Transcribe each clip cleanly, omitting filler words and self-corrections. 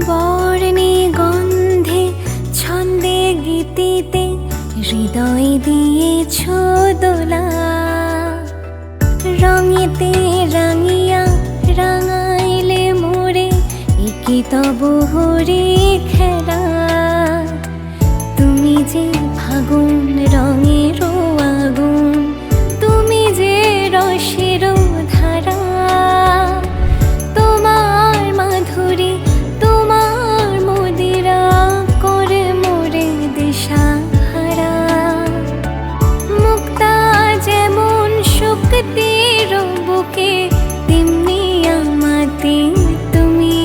বর্ণে গন্ধে ছন্দে গীতিতে হৃদয় দিয়েছ দোলা, রঙেতে রাঙিয়া রাঙাইলে মোরে একি তব হরে খেলা। তুমি যে ফাগুন রঙের আগুন, তুমি যে রসের ধারা, তোমার মাধুরী তোমার মদিরা করে মোরে দিশাহারা। মুক্তা যেমন শক্তির বুকে, তেমনি আমাতে তুমি।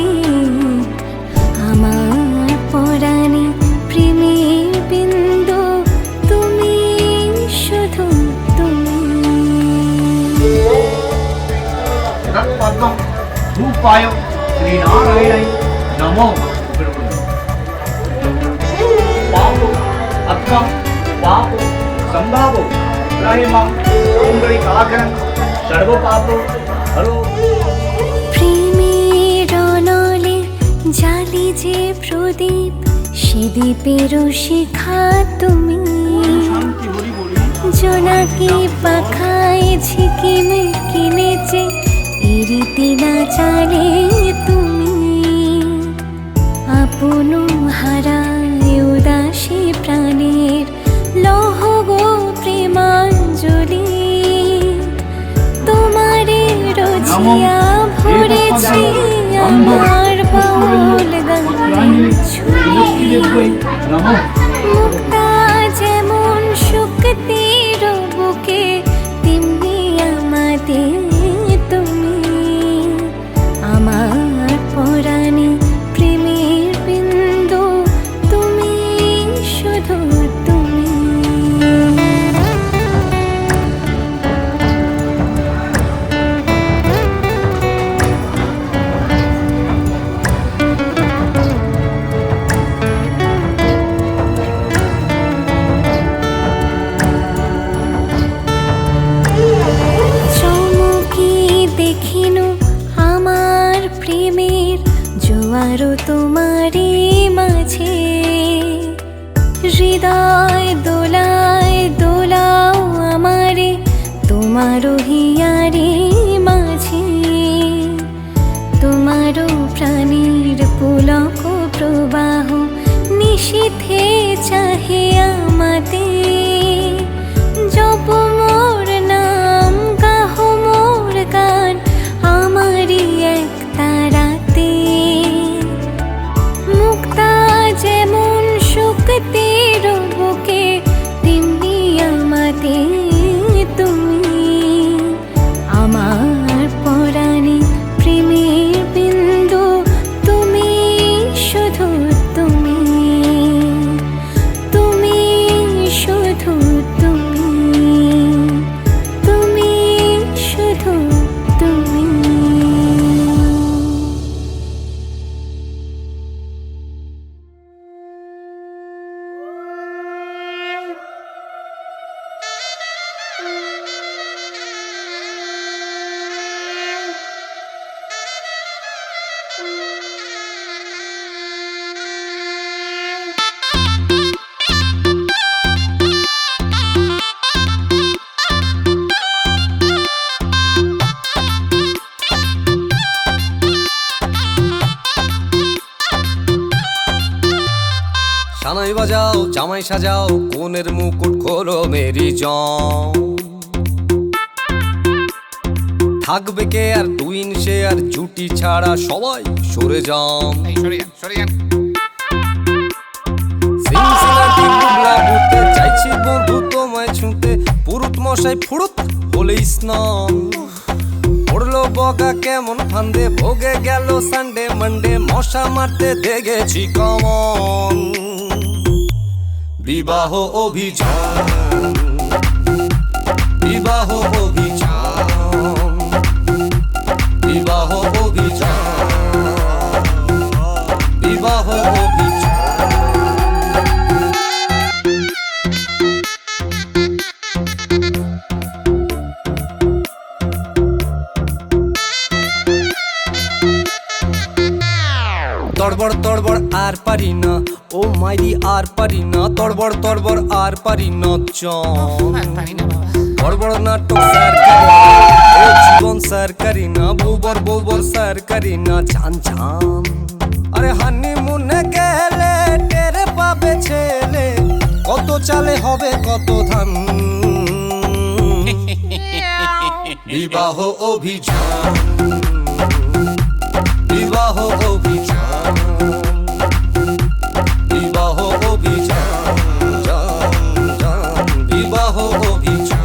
আমার পরাণে প্রেমের বিন্দু, তুমি শুধু তুমি। तत्पद्मं रूपाय श्रीनारायणाय नमो। पापो अक्कम पापो संभावो त्रयमं पुंडरीकाक्षं सर्वपापो हरो। প্রেমের নলে জালি যে প্রদীপ, সে দীপের শিখা তুমি। জোনাকি পাখায় ঝিকিমে কিনেছে ইরিতি না চালে তুমি। আপন হারায় উদাসী প্রাণের লহ গো প্রেমাঞ্জলি। তোমারে রচিয়া ভরেছি আমার বাউল গানের ঝুলি। মুক্তা যেমন শক্তির বুকে, তেমনি আমাতে তুমি। আমার পরাণে প্রেমের বিন্দু, তুমি শুধু তুমি। চমকি দেখিনু আমার প্রেমের জোয়ার তোমারে মাঝে। হৃদয় দোলায় দোলাও আমারে তোমারও হিয়ারে মাঝে। তোমারও প্রাণীর পুলক প্রবাহ নিশীথে চাহে আমাতে। জপ মোর নাম গাহ মোর গান আমারি এক তারাতে। মুক্তা যেমন শক্তির বুকে, তেমনি আমাতে তুমি। আমার পরাণে প্রেমের বিন্দু, তুমি শুধু তুমি। তুমি শুধু তুমি। তুমি শুধু তুমি। সানাই বাজাও জামাই সাজাও, কোনের মুকুট খোলো মেরি জং। থাকবে কে আর টুইন সে আর জুটি ছাড়া সবাই সরে যান। সিনসিনাটি বুবলা ঘুরতে চাইছি বন্ধু তোমায় ছুঁতে, পুরুত মশাই ফুরুত হলেই স্নান। পড়লো বগা কেমন ফান্দে, ভোগে গেল সানডে মানডে, মশা মারতে দেখেছি কমন। বিবাহ অভিযান, বিবাহ অভিযান, বিবাহ অভিযান। অভিযান, বিবাহ অভিযান। তড়বড় তড়বড় আর পারি না, ও মাইরি আর পারি না, তড়বড় তড়বড় আর পারি না, বড় নাটক স্যার করি না, ও জীবন স্যার করি না, বউবর বউবর স্যার করি না, চান চান। আরে হানিমুনে গেলে টেরে পাবে ছেলে, কত চালে হবে কত ধান। বিবাহ অভিযান, বিবাহ অভিযান, বিবাহ অভিযান, যান যান বিবাহ অভিযান।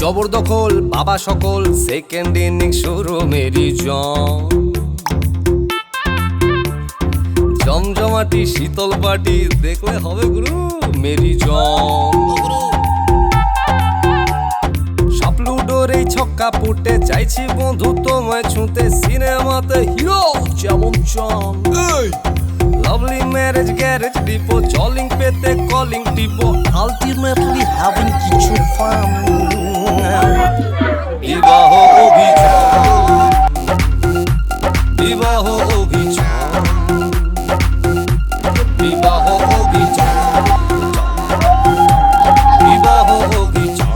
জবরদখল বাবা সকল, সেকেন্ড ইনিংস শুরু মেরি জন। জমজমাটি শীতল পাটি দেখলে হবে গুরু মেরি জন। সাপলুডোর এই ছক্কা পুটে চাইছি বন্ধু তোমায় ছুঁতে, সিনেমাতে হিরো যেমন চান। Lovely marriage garage depot, Chaling পেতে কলিং টিপো, আলটিমেটলি হ্যাভিং কিছু ফান। বিবাহ অভিযান, বিবাহ অভিযান, বিবাহ অভিযান, বিবাহ অভিযান।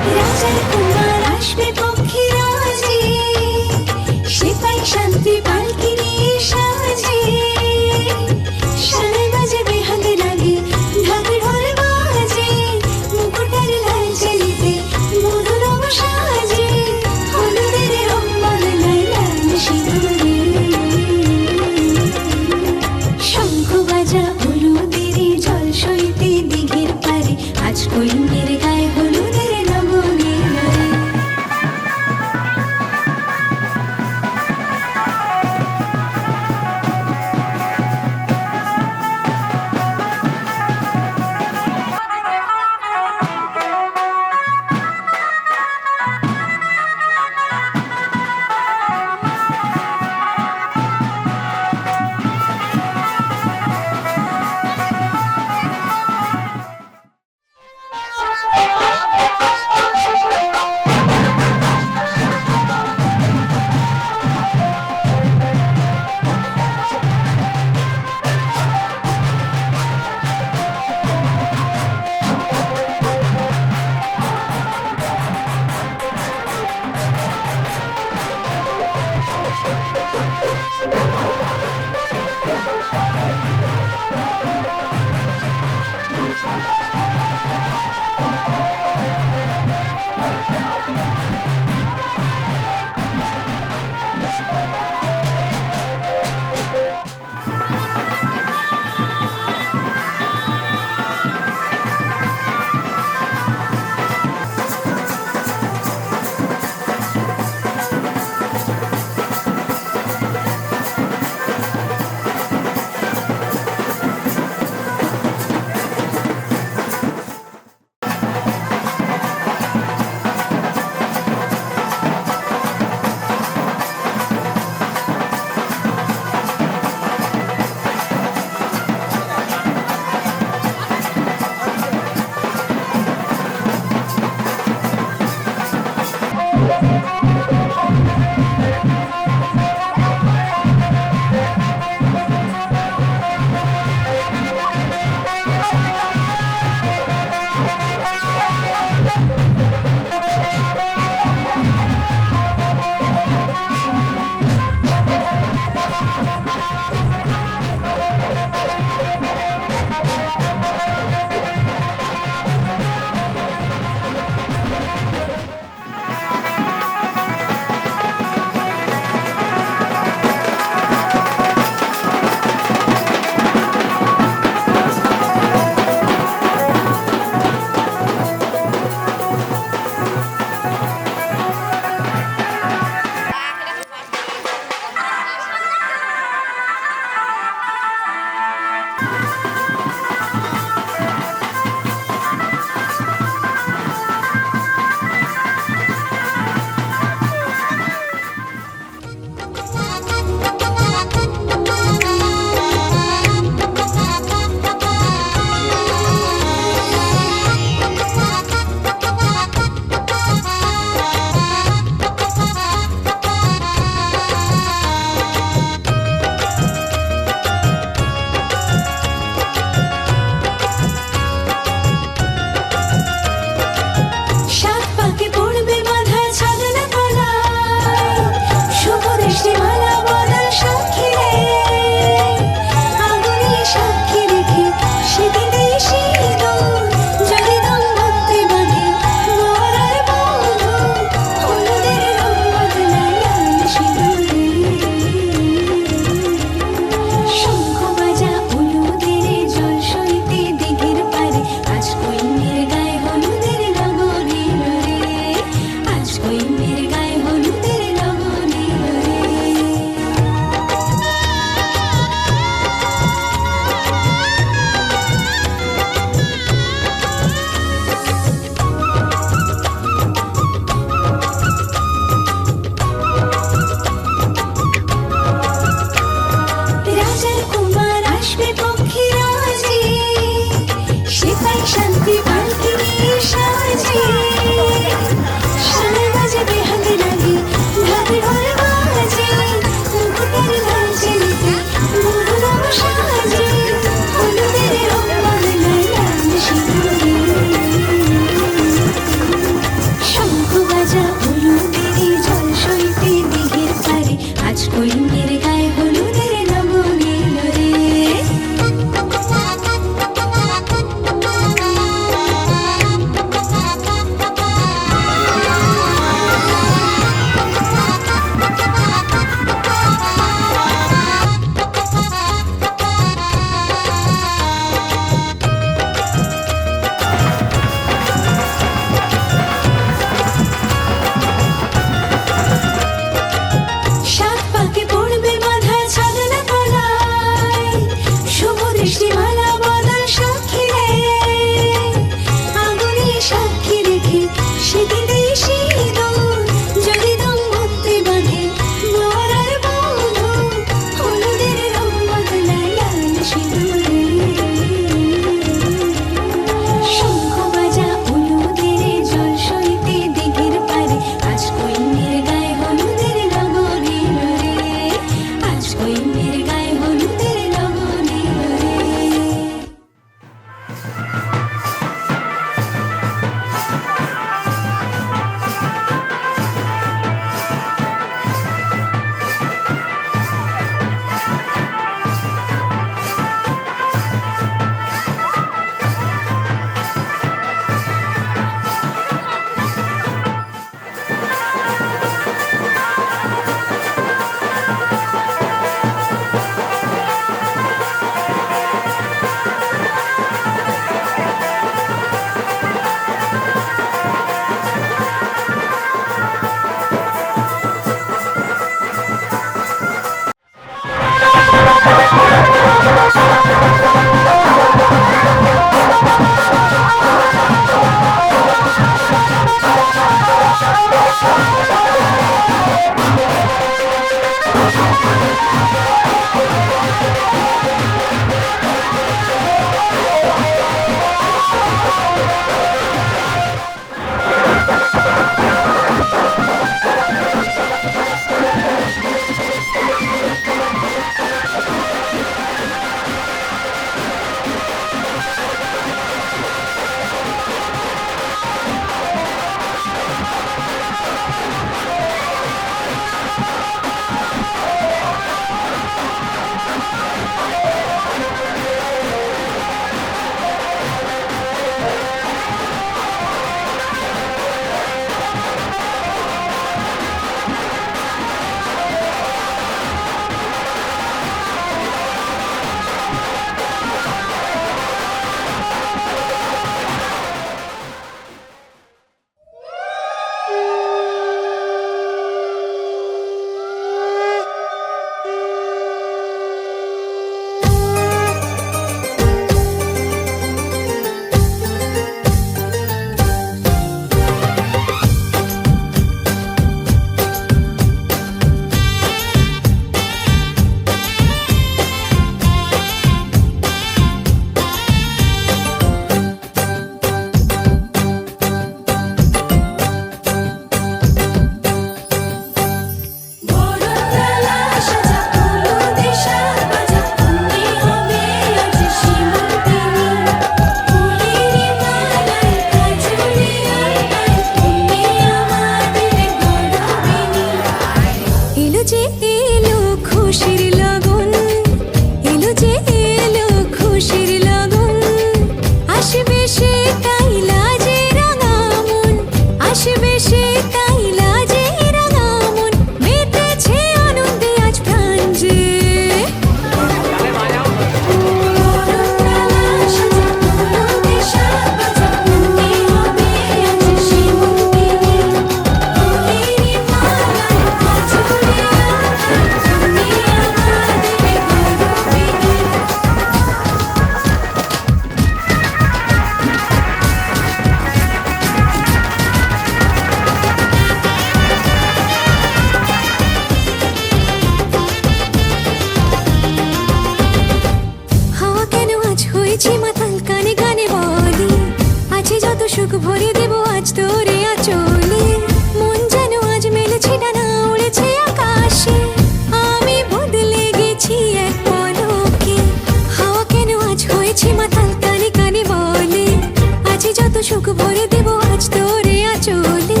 সুখ ভরে দেব আজ তোরে আঁচলে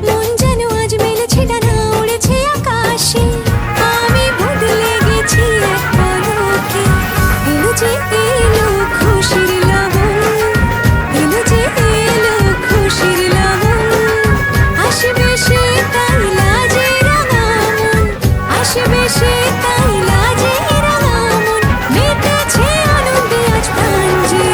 মন যেন আজ মেলেছে ডানা উড়েছে আকাশে আমি বদলে গেছি এক পলকে এলো যে এলো খুশির লগন এলো যে এলো খুশির লগন আসবে সে তাই লাজে রাঙা মন আসবে সে তাই লাজে রাঙা মন মেতেছে আনন্দে আজ প্রাণ যে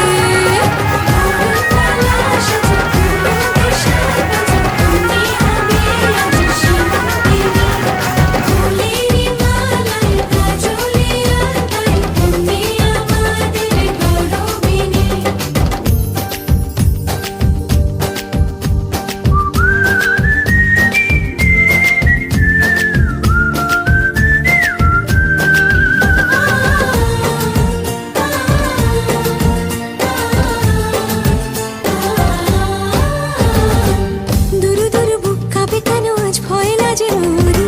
দুরু দুরু বুক কাঁপে কেন আজ ভয় লাজে মরি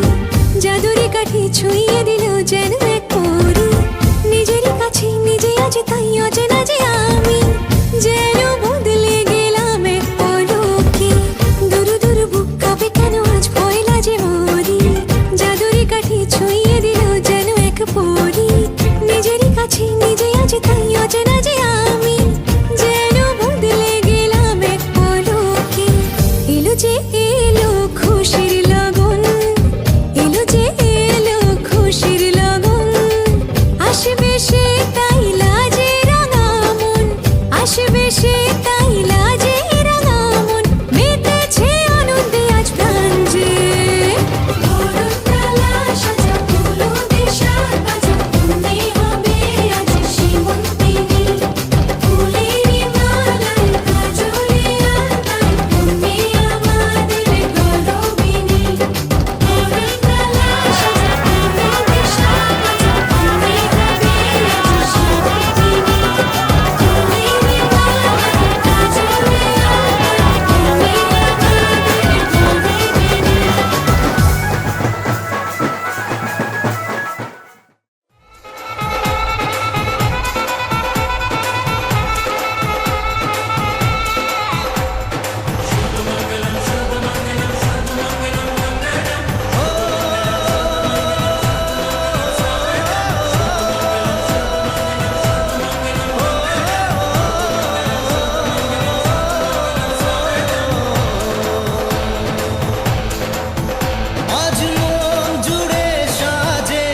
জাদুরি কাঠি ছুঁয়ে দিল যেন এক পরি নিজেরই কাছে নিজে আজ তাই অচেনা যে আমি যেন বদলে গেলাম এক পলকে দুরু দুরু বুক কাঁপে কেন আজ ভয় লাজে মরি জাদুরি কাঠি ছুঁয়ে দিল যেন এক পরি নিজেরই কাছে নিজে আজ তাই অচেনা যে আমি যেন বদলে গেলাম এক পলকে এলো যে এলো খুশির লগন এলো যে এলো খুশির লগন আসবে সে তাই লাজে রাঙা মন আসবে সে তাই লাজে রাঙা মন মেতেছে আনন্দে আজ প্রাণ যে আজ মন জুড়ে সাজে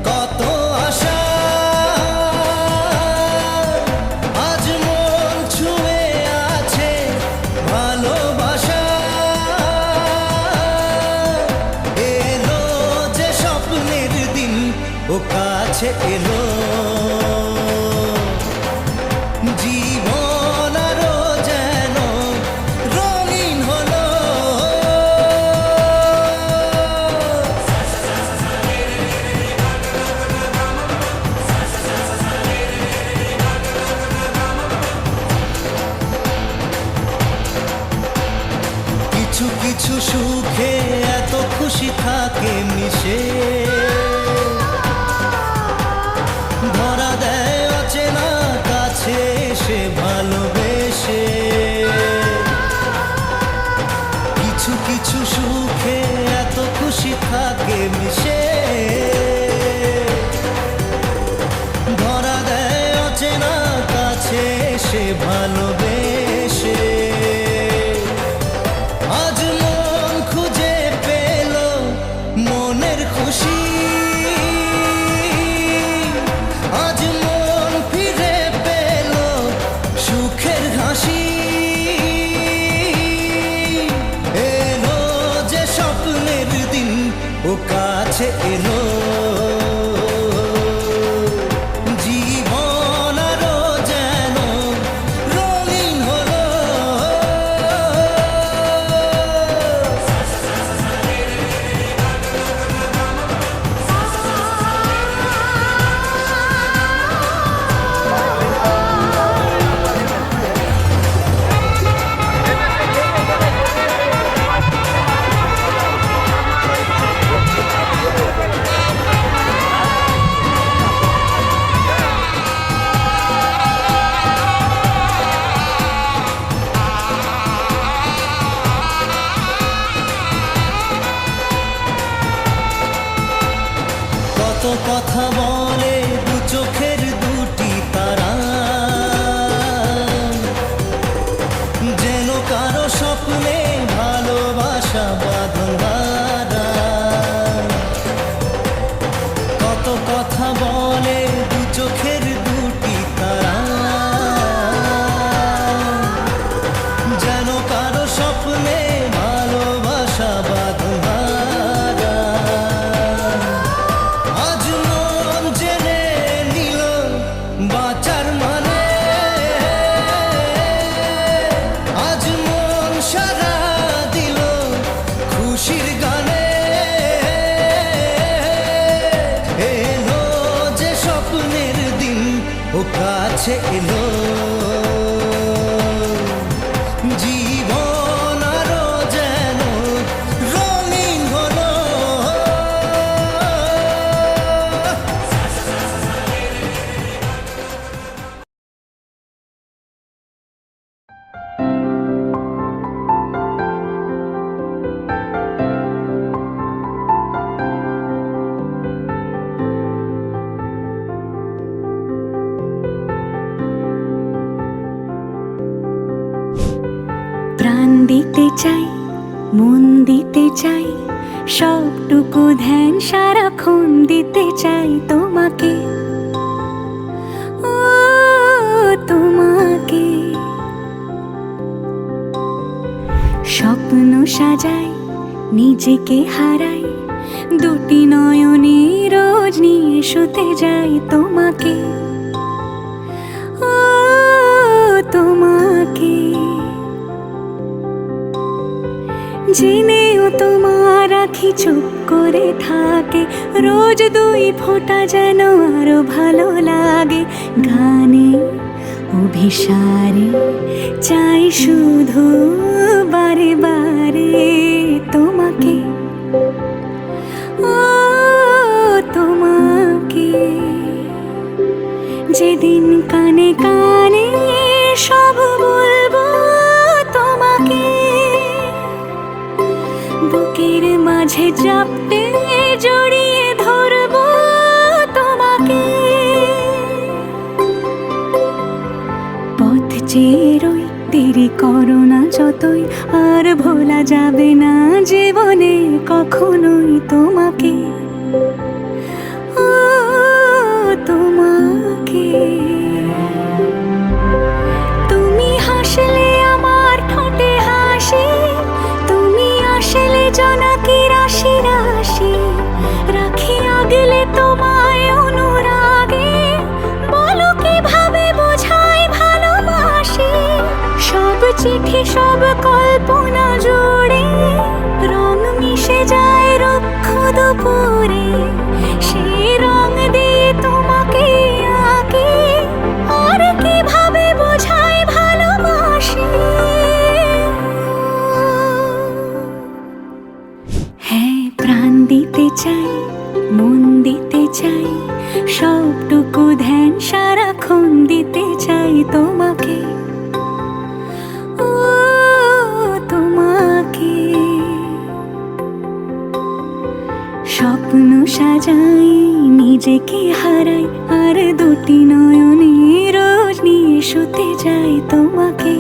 কত আশা আজ মন ছুঁয়ে আছে ভালোবাসা এলো যে স্বপ্নের দিন ও কাছে এলো জীবন আরো যেন রঙিন হলো কিছু কিছু সুখে এত খুশি থাকে মিশে ধরা দেয় অচেনা কাছে সে ভালোবেসে কিছু কিছু সুখে এত খুশি থাকে মিশে ধরা দেয় অচেনা কাছে সে ভালোবেসে আজ মন খুঁজে পেল মনের খুশি আজ মন ফিরে পেল সুখের হাসি এলো যে স্বপ্নের দিন ও কাছে এলো জীবন আরো যেন রঙিন হলো কারো স্বপ্নে ভালোবাসা বাঁধন হারা। কত কথা বলে দু চোখের দুটি তারা, যেন কারো স্বপ্নে ভালোবাসা বাঁধন হারা। আজ মন জেনে নিল বাঁচার মানে, আজ মন সারা দিল খুশির গানে। এলো যে স্বপ্নের দিন ও কাছে এলো, জীবন আরো যেন রঙিন হলো। প্রাণ দিতে চাই, মন দিতে চাই, সবটুকু ধ্যান সারাক্ষণ দিতে চাই তোমাকে, ও তোমাকে। স্বপ্ন সাজাই, নিজেকে হারাই, দুটি নয়নে রোজ নিয়ে শুতে যাই তোমাকে, ও তোমাকে। জেনেও তোমার আখি চুপ করে থাকে, রোজ দুই ফোঁটা যেন আরো ভালো লাগে। গানে অভিসারে চাই শুধু বারে বারে তোমাকে, ও তোমাকে। যেদিন কানে কানে সব বলবো তোমাকে, বুকের মাঝে চাপতে জড়িয়ে ধরবো তোমাকে। পথ চেয়ে রই, দেরি করো না যতই, আর ভোলা যাবে না জীবনে কখনোই তোমাকে, ও তোমাকে। তুমি হাসলে আমার ঠোঁটে হাসি, তুমি আসলে জোনাকি রাশি রাশি, রাখি আগলে তোমায় অনুরাগে, বলো কিভাবে বোঝাই ভালোবাসি। সব চিঠি সব কল্পনা জুড়ে রং মিশে যায় রুক্ষ দুপুরে, সেই রং দিয়ে তোমাকে আঁকি, আর কিভাবে বোঝাই ভালোবাসি। হ্যাঁ, প্রাণ দিতে চাই, মন দিতে চাই, সবটুকু ধ্যান সারাক্ষণ দিতে চাই তোমাকে, ও তোমাকে। স্বপ্ন সাজাই, নিজেকে হারাই, আর দুটি নয়নে রোজ নিয়ে শুতে যাই তোমাকে,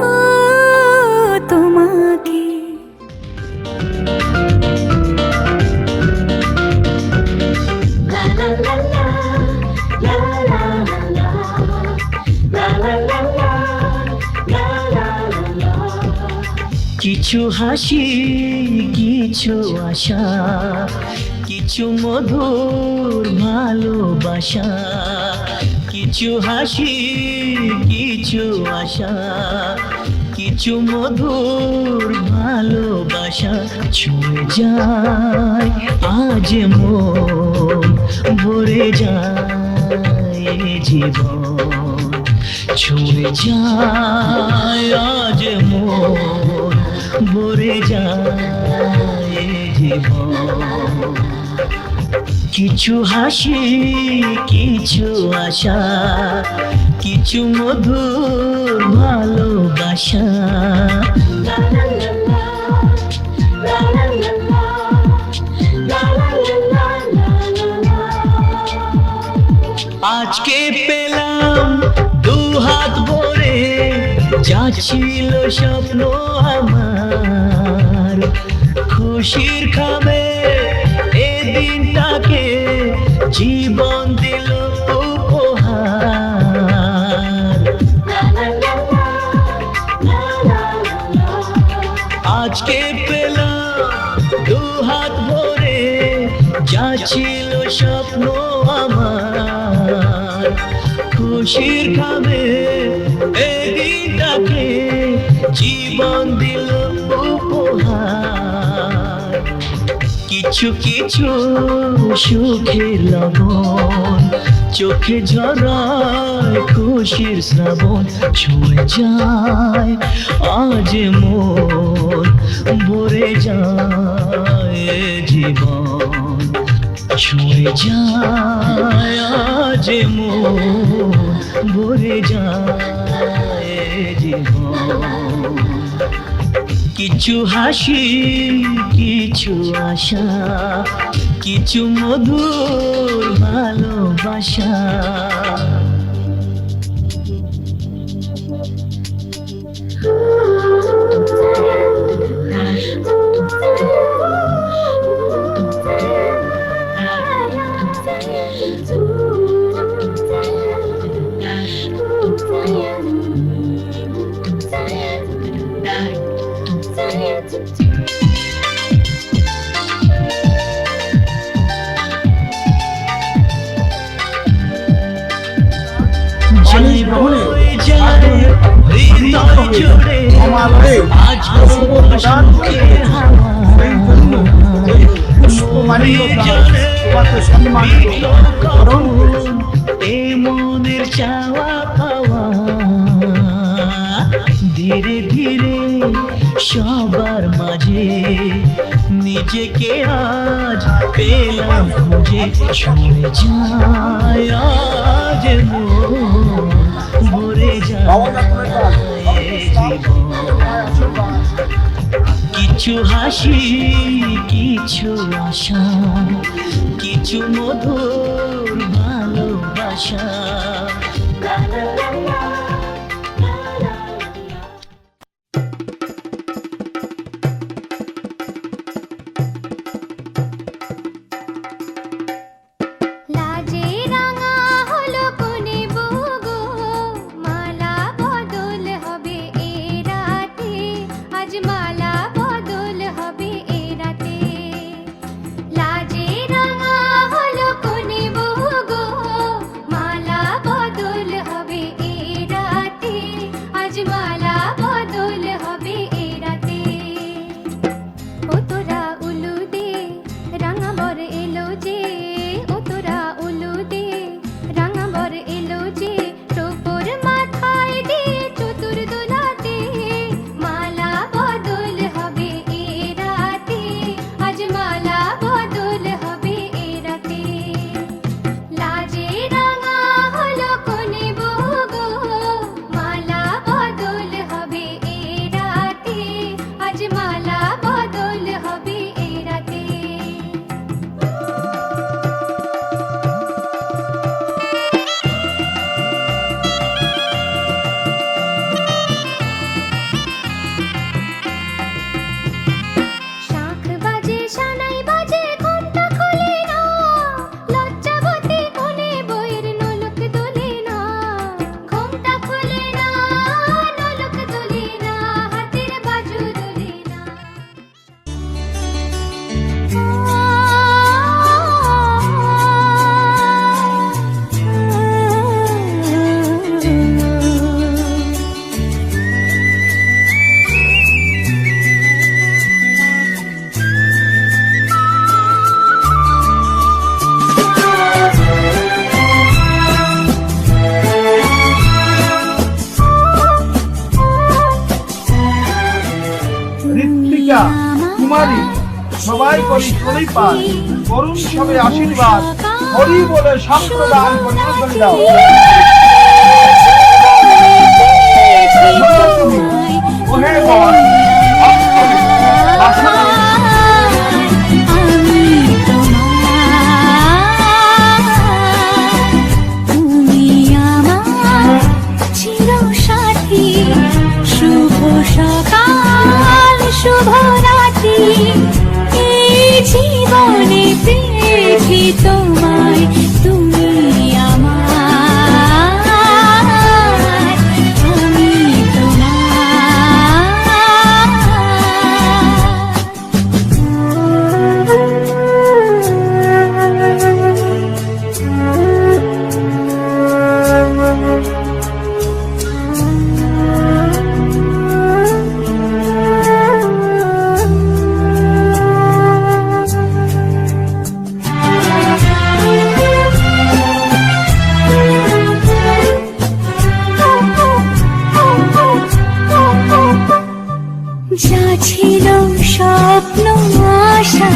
ও তোমাকে। কিছু হাসি, কিছু আশা, কিছু মধুর ভালোবাসা। কিছু হাসি, কিছু আশা, কিছু মধুর ভালোবাসা। ছুঁয়ে যায় আজ মন, ভরে যায় জীবন। ছুঁয়ে যায় আজ মন, ভরে যায় জীবন। কিছু হাসি, কিছু আশা, কিছু মধুর ভালোবাসা। আজকে পেলাম দু হাত ভরে যা ছিল স্বপ্ন আমার, খুশির খাবে এ দিনটাকে জীবন দিল উপহার। আজকে পেলাম দু হাত ভরে যা ছিল স্বপ্ন আমার, খুশির খাবে এই দিনটাকে জীবন দিল উপহার। কিছু কিছু সুখের লবণ চোখে ঝরায় খুশির শ্রাবণ, ছুঁয়ে যায় আজ মন, ভরে যায় জীবন, ছুঁয়ে যায় আজ মন, ভরে যায় জীবন। কিছু হাসি, কিছু আশা, কিছু মধুর ভালোবাসা। পানি গ্রহণে আজ প্রদান সেই জন্য এই পুষ্পমালিকা তোমাকে সম্মানিত করুন। এ মনের চাওয়া পাওয়া ধীরে ধীরে সবার মাঝে নিজেকে আজ পেলাম খুঁজে, ছুঁয়ে যায় আজ মন, ভরে যায় জীবন। কিছু হাসি, কিছু আশা, কিছু মধুর ভালোবাসা। লাজে রাঙা হলো কোনে বগো, মালা বদল হবে এ রাতে, আজ মালা বদল হবে এ রাতে। লাজে রাঙা হলো কোনে বগো, মালা বদল হবে এ রাতে, আজ মালা বদল হবে এ রাতে। ও তোরা উলু দে রাঙা বর এলো যে, ও তোরা উলু দে রাঙা বর এলো যে, টোপর মাথায় দিয়ে চতুর দোলাতে, মালা বদল হবে এ রাতে, আজ মালা বদল হবে এ রাতে। লাজে রাঙা হলো কোনে বগো, মালা বদল হবে এ রাতে, আজ মালা বদল হবে এ রাতে। শাঁখ বাজে সানাই বাজে ঘুমটা খোলে না, লজ্জাবতী কোনে বইয়ের নলক দোলে না, ঘুমটা খোলে না, নলক দোলে না, হাতের বাজু দোলে না। ঋত্বিকা, কুমারী সবাই করি চলেই পান, করুন সবে আশীর্বাদ, হরি বলে সম্প্রদান পরিবর্তন দাও। তুমি ওহে বল আমি তোমার, তুমি আমার চিরসাথী। সকাল শুভ রাত্রি এই জীবনে পেয়েছি তোমায় তুমি আমার আমি যা ছিল স্বপ্ন আশা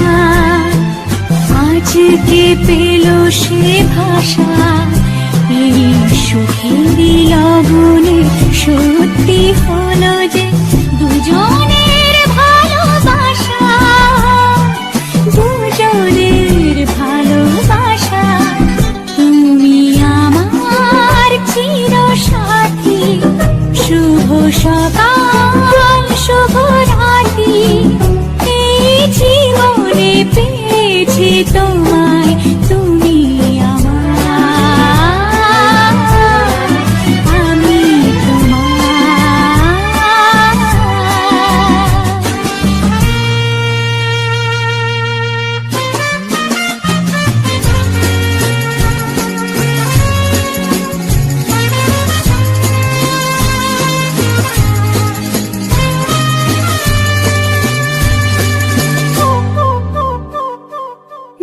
আজকে পেল সে ভাষা এই সুখেরই লগনে সত্যি হলো যে দুজনের ভালোবাসা দুজনের ভালোবাসা তুমি আমার চির সাথী শুভ সকাল শুভ রাত্রি এই জীবনে পেয়েছি তোমায় তুমি আমার আমি তোমার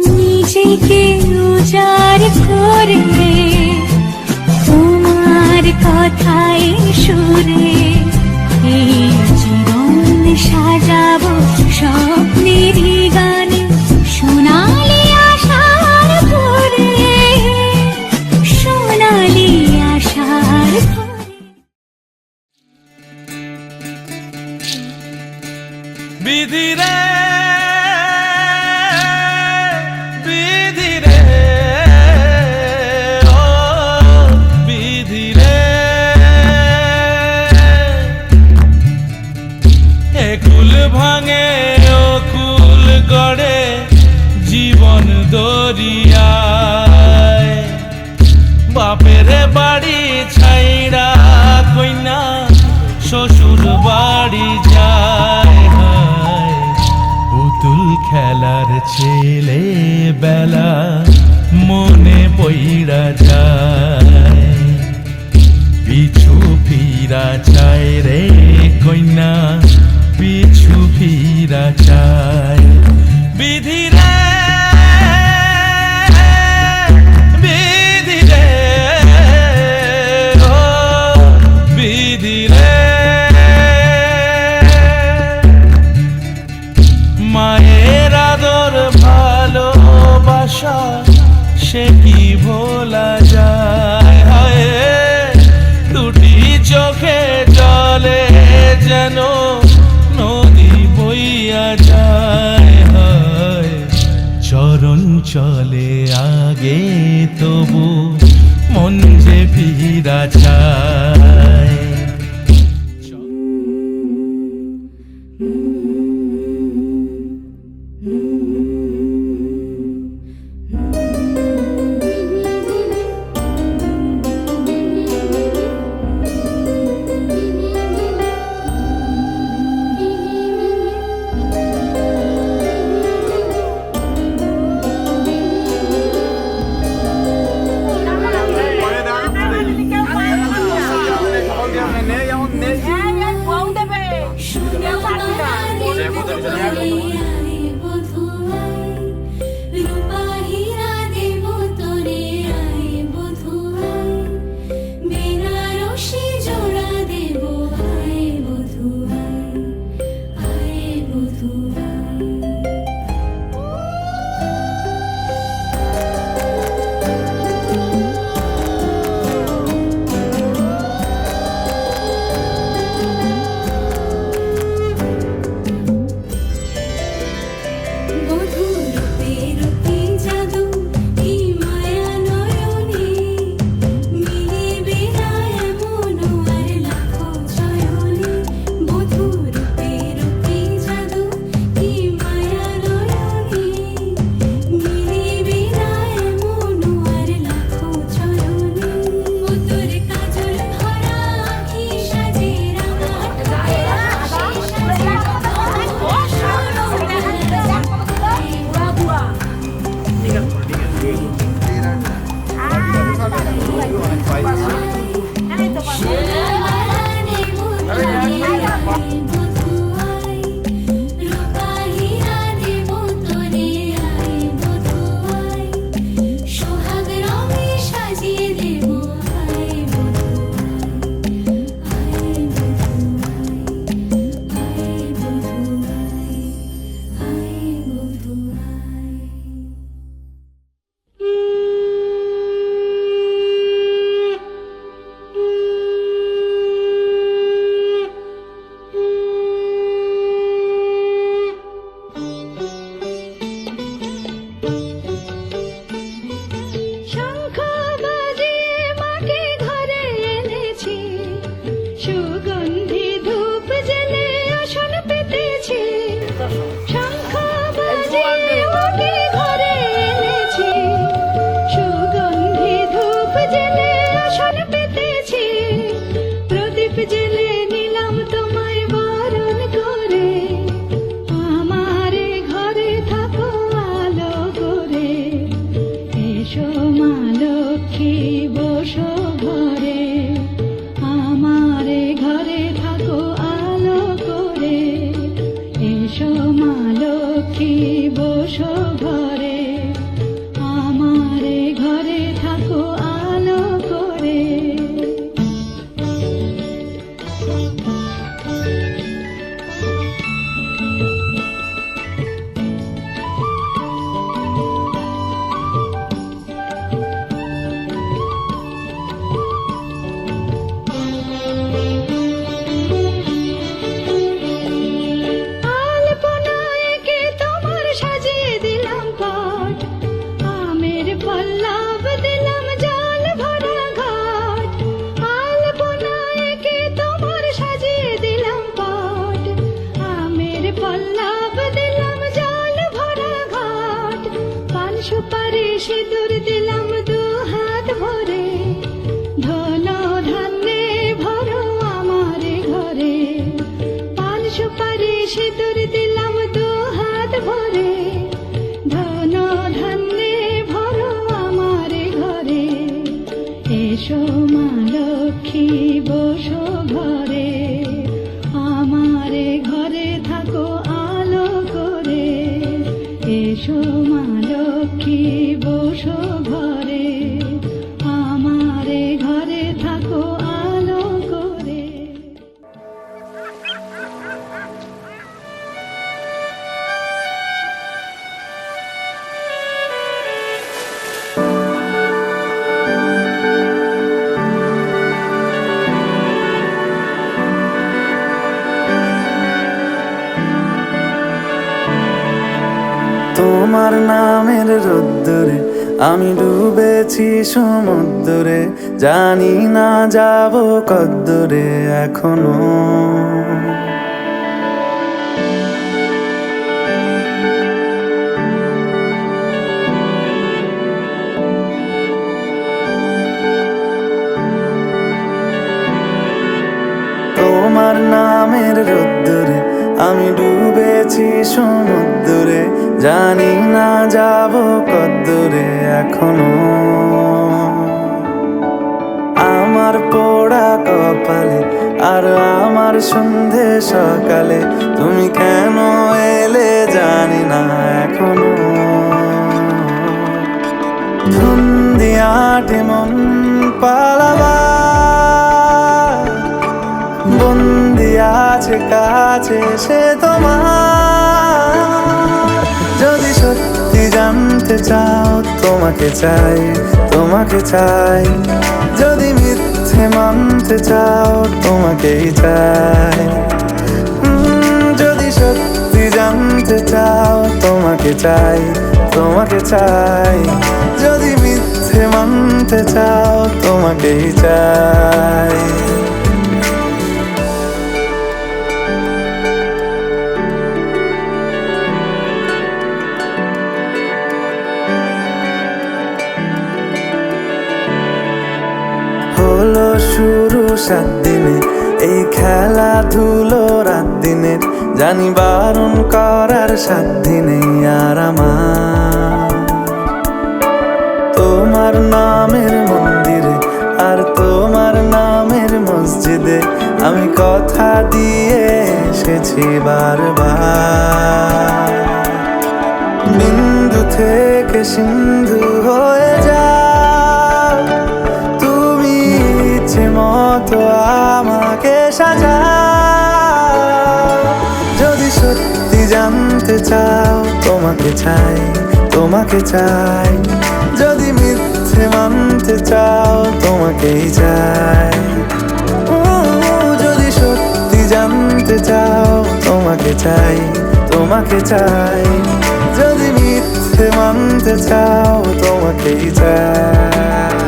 নিজেকে উজাড় করে তোমার কথায় সুরে এই জীবন সাজাবো স্বপ্নের গানে সোনালি আশার ভরে সোনালি আশার ভরে বিধি রে বিধি রে ও বিধি রে একুল ভাঙে ও কুল গড়ে জীবন দরিয়ায় বাপের বাড়ি ছাইড়া কইনা শ্বশুর বাড়ি যায় হায় পুতুল খেলার ছেলে বেলা মনে পইড়া যায় পিছু ফিরা চায় রে কইনা পিছু ফিরা চায় বিধি রে বিধি রে ও বিধি রে মায়ের আদর ভালোবাসা সে কি ভোলা যায় হায় দুটি চোখে জলে যেন নদী বইয়া যায় হায় চরণ চলে আগে তবু মন যে ফিরা চায় দিলাম তোমায় বারণ করে, আমার ঘরে থাকো আলো করে, এসো মা লক্ষ্মী বসো ঘরে, আমার ঘরে থাকো আলো করে, এসো মা লক্ষ্মী বসো ঘরে, আমার ঘরে থাকো আলো করে। আলপনায় এঁকে তোমার সাজিয়ে দিলাম পট, আমের পল্লব দিলাম জল ভরা ঘট, আলপনায় এঁকে তোমার সাজিয়ে দিলাম পট, আমের পল্লব দিলাম জল ভরা ঘট, পান সুপারি সিঁদুর দিলাম দু হাত ভরে, ধন ধান্যে ভরো আমার ঘরে, পান সুপারি সিঁদুর দিলাম দু হাত ভরে, ধন ধান্যে ভরো আমার ঘরে, এসো মা লক্ষ্মী বসো ঘরে, আমার ঘরে থাকো আলো করে, এসো মা লক্ষ্মী বসো ঘরে, আমার ঘরে থাকো আলো করে। তোমার নামের রোদ্দুরে আমি ডুবেছি সমুদ্রে, জানি না যাব কদ্দুরে এখনো। তোমার নামের রোদ্দুরে আমি ডুবেছি সমুদ্রে, জানি না যাব কদ্দুরে এখনো। আমার পোড়া কপালে আর আমার সন্ধে সকালে, তুমি কেন এলে জানি না এখনো। ধুন্দিয়াটে মন পালাবা, বন্দি আছে কাছে সে তোমার, যদি সত্যি জানতে চাও তোমাকে চাই, তোমাকে চাই, যদি মিথ্যে মানতে চাও তোমাকেই চাই, যদি সত্যি জানতে চাও তোমাকে চাই, তোমাকে চাই, যদি মিথ্যে মানতে চাও তোমাকেই চাই। হলো শুরু 7 দিনে এই খেলাধুলো রাত দিনের, জানি বারণ করার সাধ্য নেই আর আমার। তোমার নামের মন্দিরে আর তোমার নামের মসজিদে আমি কথা দিয়ে এসেছি বারবার, বিন্দু থেকে সিন্ধু হয়ে যাও তুমি, ইচ্ছে মতো আমাকে সাজাও, যদি সত্যি জানতে চাও তোমাকে চাই, তোমাকে চাই, যদি মিথ্যে মানতে চাও তোমাকেই চাই, যদি সত্যি জানতে চাও তোমাকে চাই, তোমাকে চাই, যদি মিথ্যে মানতে চাও তোমাকেই চাই।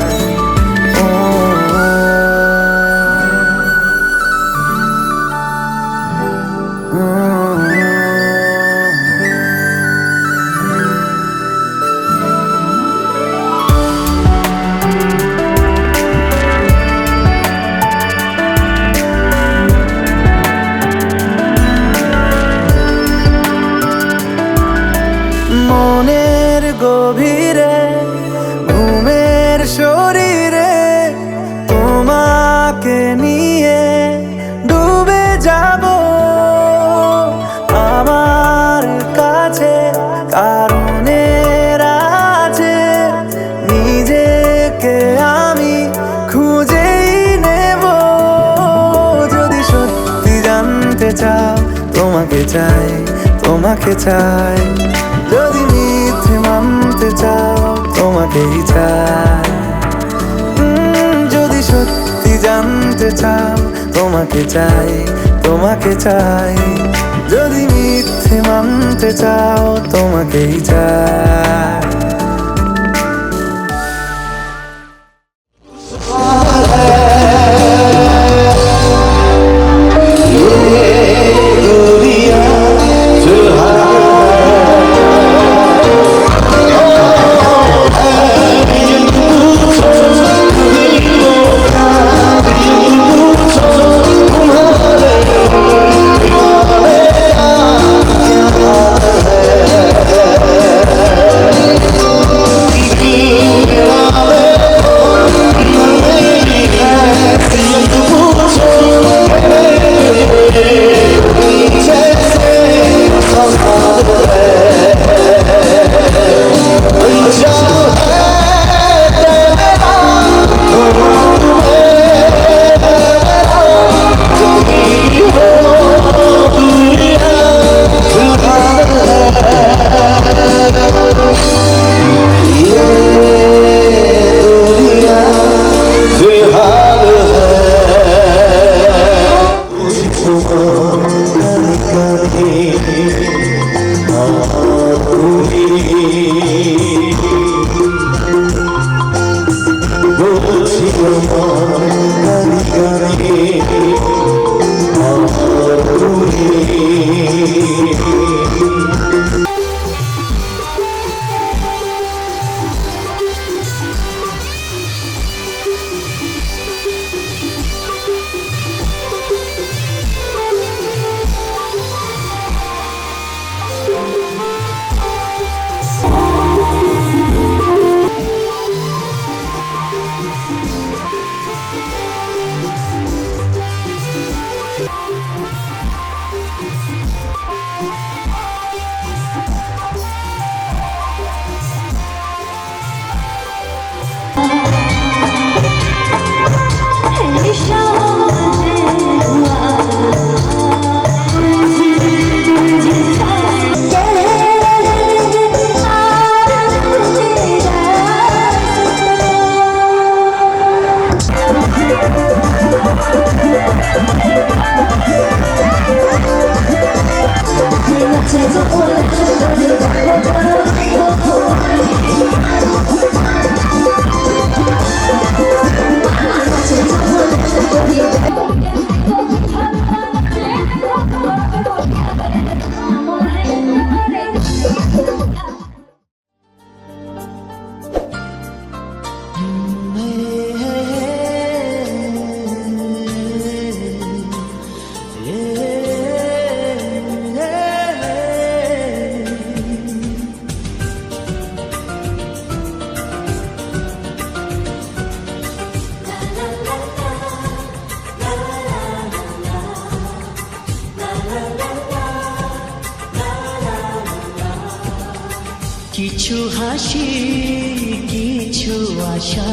যাব আমার কাছে, কারণের আছে নিজেকে আমি খুঁজেই নেব। যদি সত্যি জানতে চাও তোমাকে চাই, তোমাকে চাই। যদি মিথ্যে মানতে চাও তোমাকেই চাই। যদি সত্যি জানতে চাও তোমাকে চাই, তোমাকে চাই। যদি মিথ্যে মানতে চাও তোমাকেই চাই। কিছু হাসি, কিছু আশা,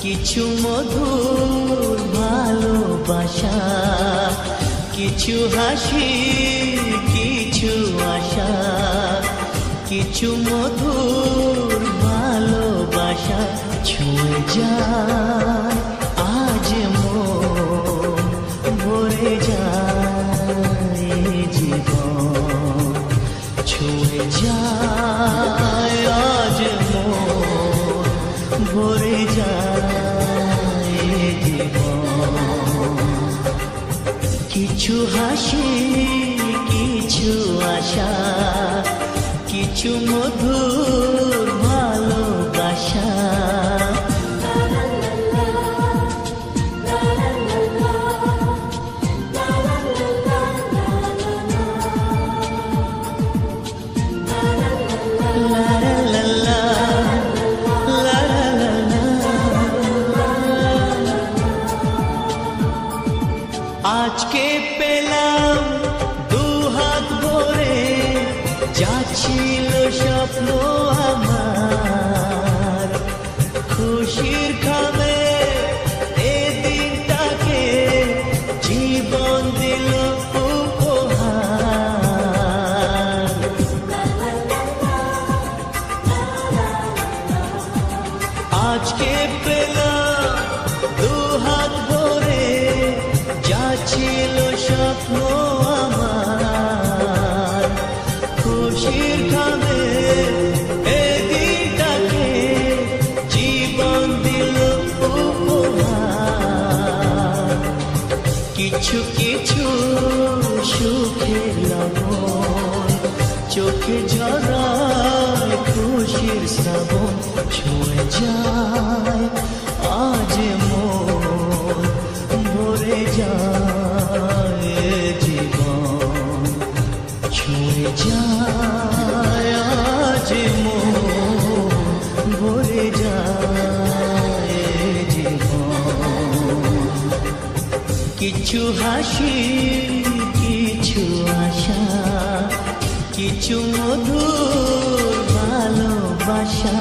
কিছু মধুর ভালোবাসা। কিছু হাসি, কিছু আশা, কিছু মধুর ভালোবাসা। ছুঁয়ে যায় আজ মন, ভরে যায় জীবন। ছুঁয়ে যায় আজ মন, ভরে যায় জীবন। কিছু হাসি, কিছু আশা, কিছু মধুর ভালোবাসা। আজকে পেলাম দুহাত ভরে যাচ্ছিল স্বপ্ন আমার খুশির খামে এ দিনটাকে জীবন দিল উপহার আজকে পেলাম দুহাত ভরে যাচ্ছিল স্বপ্ন আমার খুশির খামে এ দিনটাকে জীবন দিল উপহার কিছু কিছু সুখের লবণ চোখে ঝরায় খুশির শ্রাবণ ছুঁয়ে যায় আজ মন ভরে যায় জীবন ছুঁয়ে যায় আজ মন ভরে যায় জীবন কিছু হাসি কিছু আশা কিছু মধুর ভালোবাসা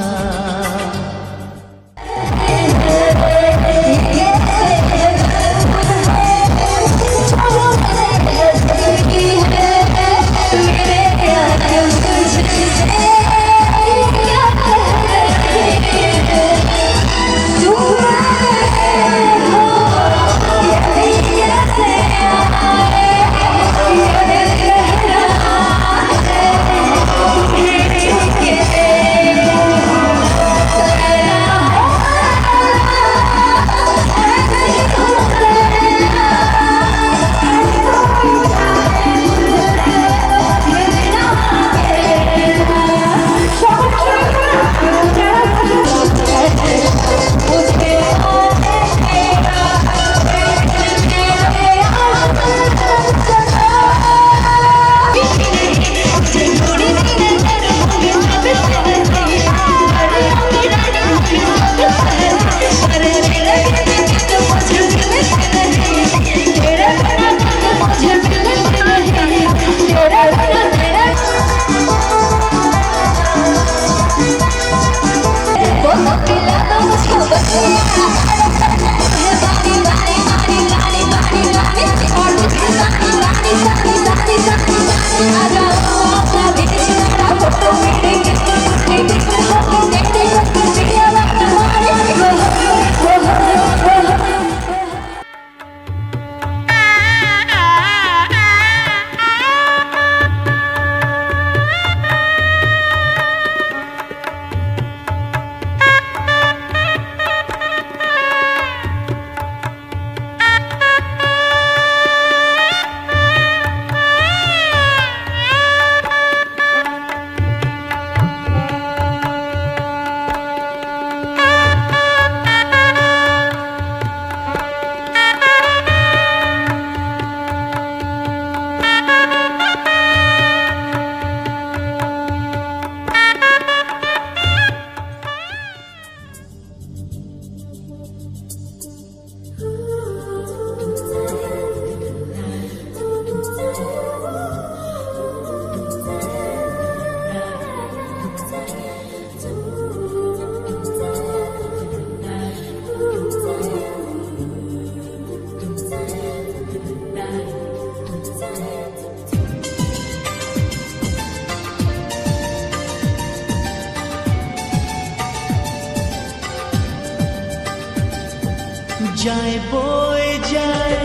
যায় বয়ে যায়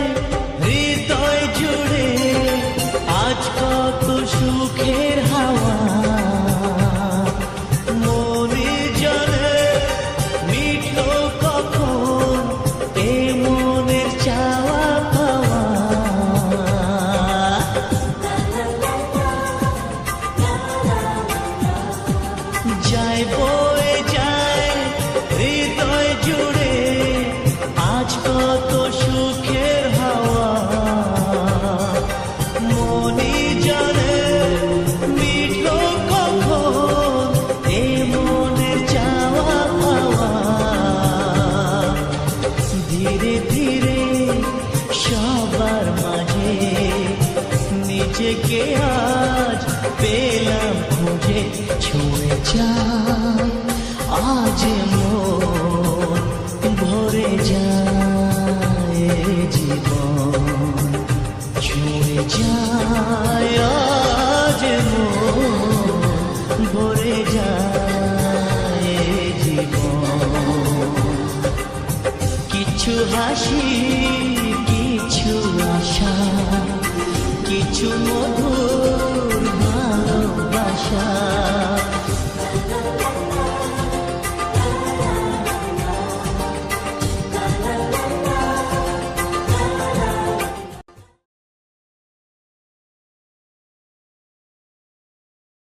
হৃদয় জুড়ে আজ কত সুখের হাওয়া মনে জলে মিটলো কখন এ মনের চাওয়া পাওয়া যায় বয়ে যায় হৃদয় জুড়ে আজ কত নিজেকে আজ পেলাম খুঁজে ছুঁয়ে যায় আজ মন ভরে যায় জীবন ছুঁয়ে যায় আজ মন ভরে যায় জীবন কিছু হাসি কিছু আশা